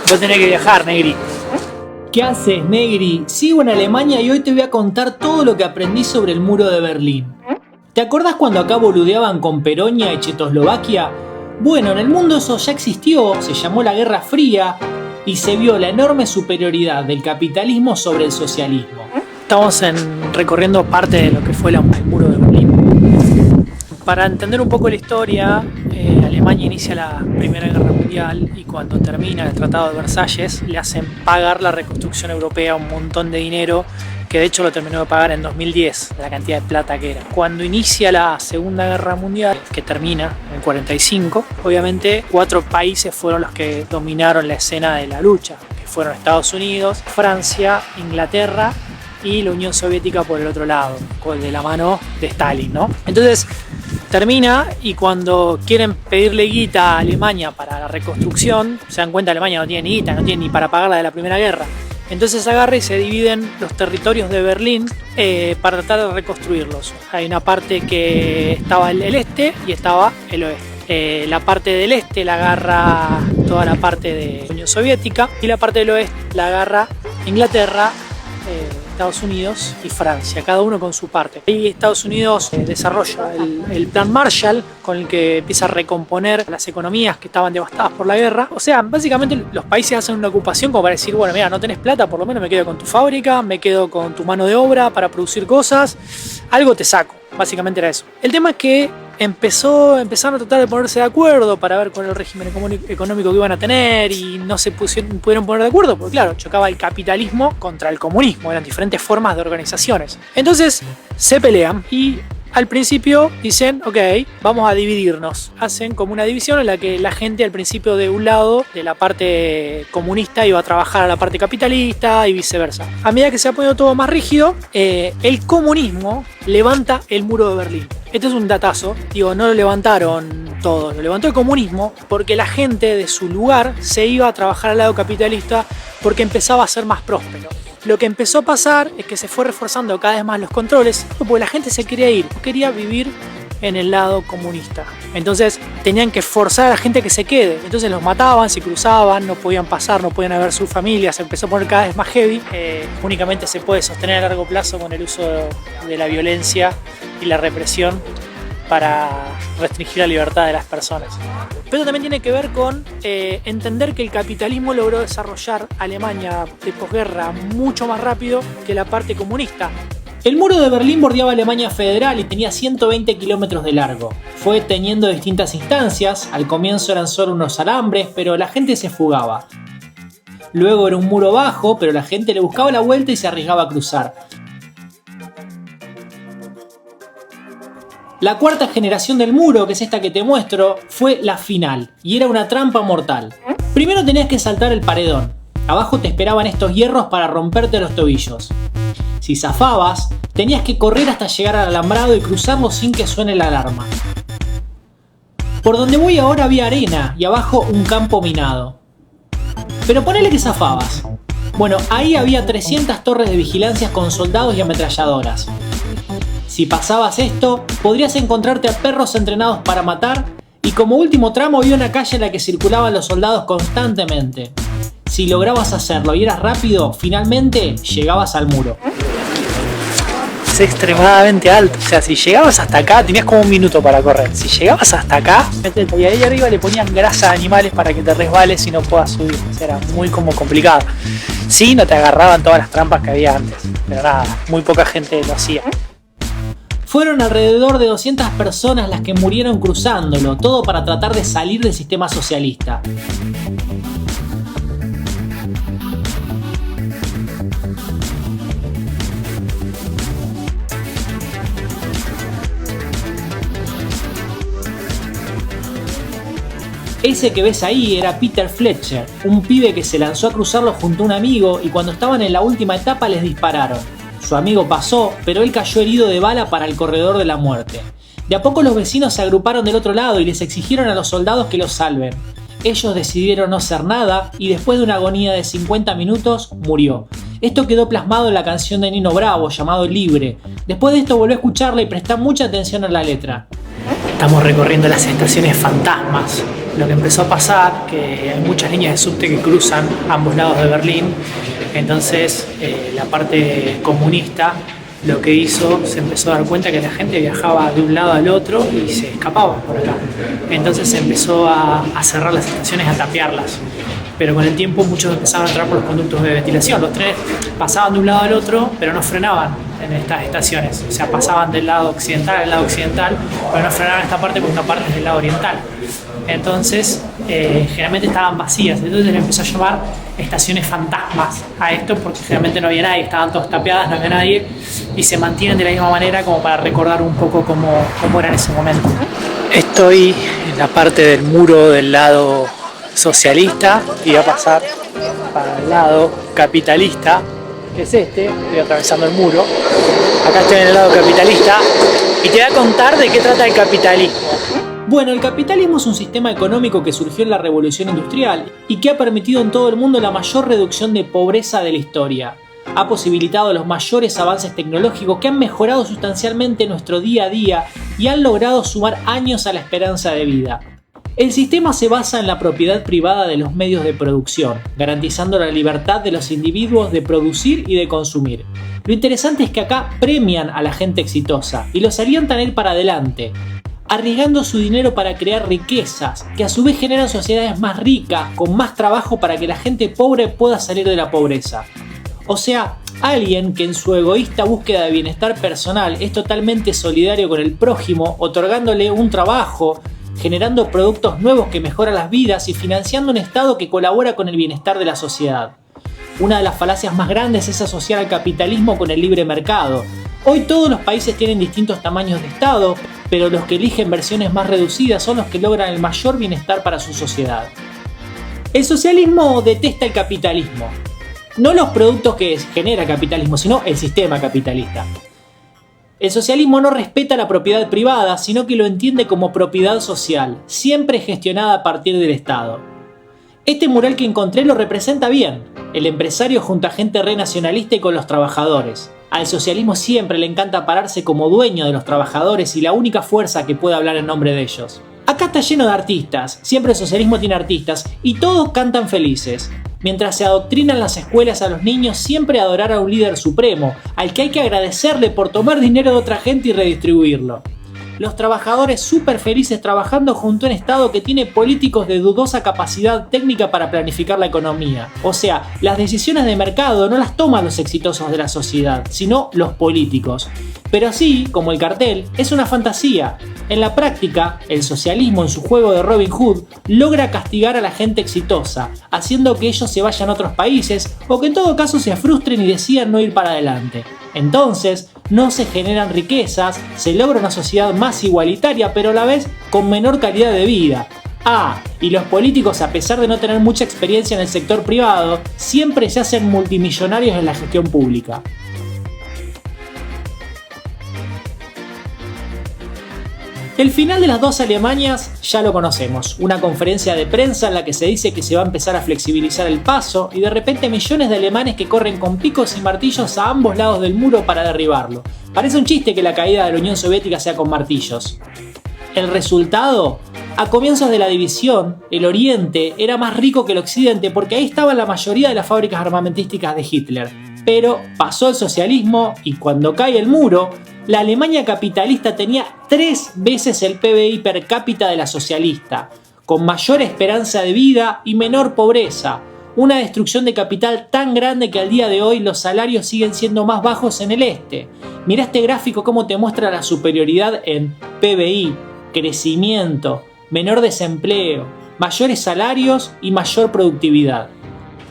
Vos tenés que viajar, Negri. ¿Qué haces, Negri? Sigo en Alemania y hoy te voy a contar todo lo que aprendí sobre el muro de Berlín. ¿Te acordás cuando acá boludeaban con Peronia y Checoslovaquia? Bueno, en el mundo eso ya existió, se llamó la Guerra Fría y se vio la enorme superioridad del capitalismo sobre el socialismo. Estamos recorriendo parte de lo que fue el muro de Berlín. Para entender un poco la historia, Alemania inicia la Primera Guerra Mundial y cuando termina el Tratado de Versalles le hacen pagar la reconstrucción europea un montón de dinero, que de hecho lo terminó de pagar en 2010, la cantidad de plata que era. Cuando inicia la Segunda Guerra Mundial, que termina en 45, obviamente 4 países fueron los que dominaron la escena de la lucha, que fueron Estados Unidos, Francia, Inglaterra y la Unión Soviética por el otro lado, de la mano de Stalin, ¿no? Entonces termina y cuando quieren pedirle guita a Alemania para la reconstrucción, se dan cuenta que Alemania no tiene ni guita, no tiene ni para pagar la de la Primera Guerra. Entonces agarra y se dividen los territorios de Berlín para tratar de reconstruirlos. Hay una parte que estaba el este y estaba el oeste. La parte del este la agarra toda la parte de la Unión Soviética y la parte del oeste la agarra Inglaterra, Estados Unidos y Francia, cada uno con su parte. Y Estados Unidos desarrolla el plan Marshall, con el que empieza a recomponer las economías que estaban devastadas por la guerra. O sea, básicamente los países hacen una ocupación como para decir, bueno, mira, no tenés plata, por lo menos me quedo con tu fábrica, me quedo con tu mano de obra para producir cosas, algo te saco. Básicamente era eso. El tema es que empezaron a tratar de ponerse de acuerdo para ver cuál era el régimen económico que iban a tener y no se pudieron poner de acuerdo porque claro, chocaba el capitalismo contra el comunismo, eran diferentes formas de organizaciones. Entonces se pelean y al principio dicen, ok, vamos a dividirnos. Hacen como una división en la que la gente al principio de un lado, de la parte comunista, iba a trabajar a la parte capitalista y viceversa. A medida que se ha ponido todo más rígido, el comunismo levanta el muro de Berlín. Esto es un datazo, digo, no lo levantaron todos, lo levantó el comunismo porque la gente de su lugar se iba a trabajar al lado capitalista porque empezaba a ser más próspero. Lo que empezó a pasar es que se fue reforzando cada vez más los controles porque la gente se quería ir, no quería vivir en el lado comunista. Entonces tenían que forzar a la gente que se quede. Entonces los mataban, se cruzaban, no podían pasar, no podían ver sus familias, se empezó a poner cada vez más heavy. Únicamente se puede sostener a largo plazo con el uso de la violencia y la represión para restringir la libertad de las personas. Pero también tiene que ver con entender que el capitalismo logró desarrollar Alemania de posguerra mucho más rápido que la parte comunista. El muro de Berlín bordeaba Alemania Federal y tenía 120 kilómetros de largo. Fue teniendo distintas instancias, al comienzo eran solo unos alambres, pero la gente se fugaba. Luego era un muro bajo, pero la gente le buscaba la vuelta y se arriesgaba a cruzar. La cuarta generación del muro, que es esta que te muestro, fue la final y era una trampa mortal. Primero tenías que saltar el paredón. Abajo te esperaban estos hierros para romperte los tobillos. Si zafabas, tenías que correr hasta llegar al alambrado y cruzarlo sin que suene la alarma. Por donde voy ahora había arena y abajo un campo minado. Pero ponele que zafabas. Bueno, ahí había 300 torres de vigilancia con soldados y ametralladoras. Si pasabas esto, podrías encontrarte a perros entrenados para matar y como último tramo había una calle en la que circulaban los soldados constantemente. Si lograbas hacerlo y eras rápido, finalmente llegabas al muro. Es extremadamente alto, o sea, si llegabas hasta acá tenías como un minuto para correr. Si llegabas hasta acá, y ahí arriba le ponían grasa a animales para que te resbales y no puedas subir. O sea, era muy como complicado. Sí, no te agarraban todas las trampas que había antes, pero nada, muy poca gente lo hacía. Fueron alrededor de 200 personas las que murieron cruzándolo, todo para tratar de salir del sistema socialista. Ese que ves ahí era Peter Fletcher, un pibe que se lanzó a cruzarlo junto a un amigo y cuando estaban en la última etapa les dispararon. Su amigo pasó, pero él cayó herido de bala para el corredor de la muerte. De a poco los vecinos se agruparon del otro lado y les exigieron a los soldados que los salven. Ellos decidieron no hacer nada y después de una agonía de 50 minutos murió. Esto quedó plasmado en la canción de Nino Bravo llamado Libre. Después de esto volví a escucharla y prestá mucha atención a la letra. Estamos recorriendo las estaciones fantasmas. Lo que empezó a pasar, que hay muchas líneas de subte que cruzan ambos lados de Berlín. Entonces la parte comunista lo que hizo, se empezó a dar cuenta que la gente viajaba de un lado al otro y se escapaba por acá. Entonces se empezó a cerrar las estaciones, a tapiarlas. Pero con el tiempo muchos empezaron a entrar por los conductos de ventilación. Los trenes pasaban de un lado al otro, pero no frenaban en estas estaciones. O sea, pasaban del lado occidental al lado occidental, pero no frenaban esta parte porque una parte es del lado oriental. Entonces, generalmente estaban vacías. Entonces le empezó a llamar estaciones fantasmas a esto, porque generalmente no había nadie, estaban todas tapiadas, no había nadie, y se mantienen de la misma manera como para recordar un poco cómo era en ese momento. Estoy en la parte del muro del lado socialista y voy a pasar para el lado capitalista, que es este. Estoy atravesando el muro. Acá estoy en el lado capitalista y te voy a contar de qué trata el capitalismo. Bueno, el capitalismo es un sistema económico que surgió en la Revolución Industrial y que ha permitido en todo el mundo la mayor reducción de pobreza de la historia. Ha posibilitado los mayores avances tecnológicos que han mejorado sustancialmente nuestro día a día y han logrado sumar años a la esperanza de vida. El sistema se basa en la propiedad privada de los medios de producción, garantizando la libertad de los individuos de producir y de consumir. Lo interesante es que acá premian a la gente exitosa y los alientan a ir para adelante, arriesgando su dinero para crear riquezas, que a su vez generan sociedades más ricas, con más trabajo para que la gente pobre pueda salir de la pobreza. O sea, alguien que en su egoísta búsqueda de bienestar personal es totalmente solidario con el prójimo, otorgándole un trabajo, generando productos nuevos que mejoran las vidas y financiando un Estado que colabora con el bienestar de la sociedad. Una de las falacias más grandes es asociar al capitalismo con el libre mercado. Hoy todos los países tienen distintos tamaños de Estado, pero los que eligen versiones más reducidas son los que logran el mayor bienestar para su sociedad. El socialismo detesta el capitalismo. No los productos que genera el capitalismo, sino el sistema capitalista. El socialismo no respeta la propiedad privada, sino que lo entiende como propiedad social, siempre gestionada a partir del Estado. Este mural que encontré lo representa bien. El empresario junto a gente renacionalista y con los trabajadores. Al socialismo siempre le encanta pararse como dueño de los trabajadores y la única fuerza que puede hablar en nombre de ellos. Acá está lleno de artistas, siempre el socialismo tiene artistas, y todos cantan felices. Mientras se adoctrinan las escuelas a los niños siempre a adorar a un líder supremo, al que hay que agradecerle por tomar dinero de otra gente y redistribuirlo. Los trabajadores súper felices trabajando junto a un Estado que tiene políticos de dudosa capacidad técnica para planificar la economía. O sea, las decisiones de mercado no las toman los exitosos de la sociedad, sino los políticos. Pero así, como el cartel, es una fantasía. En la práctica, el socialismo en su juego de Robin Hood logra castigar a la gente exitosa, haciendo que ellos se vayan a otros países o que en todo caso se frustren y decidan no ir para adelante. Entonces, no se generan riquezas, se logra una sociedad más igualitaria pero a la vez con menor calidad de vida. Y los políticos, a pesar de no tener mucha experiencia en el sector privado, siempre se hacen multimillonarios en la gestión pública. El final de las dos Alemanias ya lo conocemos, una conferencia de prensa en la que se dice que se va a empezar a flexibilizar el paso y de repente millones de alemanes que corren con picos y martillos a ambos lados del muro para derribarlo. Parece un chiste que la caída de la Unión Soviética sea con martillos. El resultado, a comienzos de la división, el Oriente era más rico que el Occidente porque ahí estaban la mayoría de las fábricas armamentísticas de Hitler. Pero pasó el socialismo y cuando cae el muro, la Alemania capitalista tenía 3 veces el PBI per cápita de la socialista, con mayor esperanza de vida y menor pobreza. Una destrucción de capital tan grande que al día de hoy los salarios siguen siendo más bajos en el este. Mirá este gráfico cómo te muestra la superioridad en PBI, crecimiento, menor desempleo, mayores salarios y mayor productividad.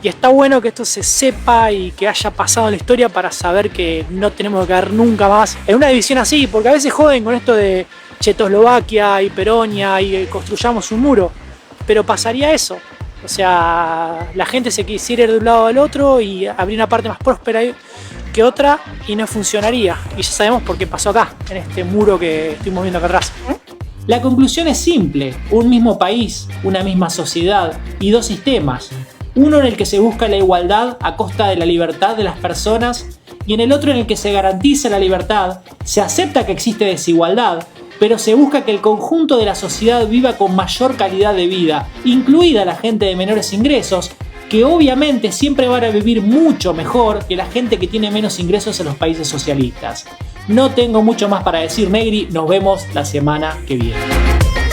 Y está bueno que esto se sepa y que haya pasado en la historia para saber que no tenemos que caer nunca más en una división así, porque a veces joden con esto de Checoslovaquia y Peronia y construyamos un muro, pero pasaría eso. O sea, la gente se quisiera ir de un lado al otro y habría una parte más próspera que otra y no funcionaría. Y ya sabemos por qué pasó acá, en este muro que estuvimos viendo acá atrás. La conclusión es simple: un mismo país, una misma sociedad y dos sistemas. Uno en el que se busca la igualdad a costa de la libertad de las personas y en el otro en el que se garantiza la libertad, se acepta que existe desigualdad, pero se busca que el conjunto de la sociedad viva con mayor calidad de vida, incluida la gente de menores ingresos, que obviamente siempre van a vivir mucho mejor que la gente que tiene menos ingresos en los países socialistas. No tengo mucho más para decir, Negri, nos vemos la semana que viene.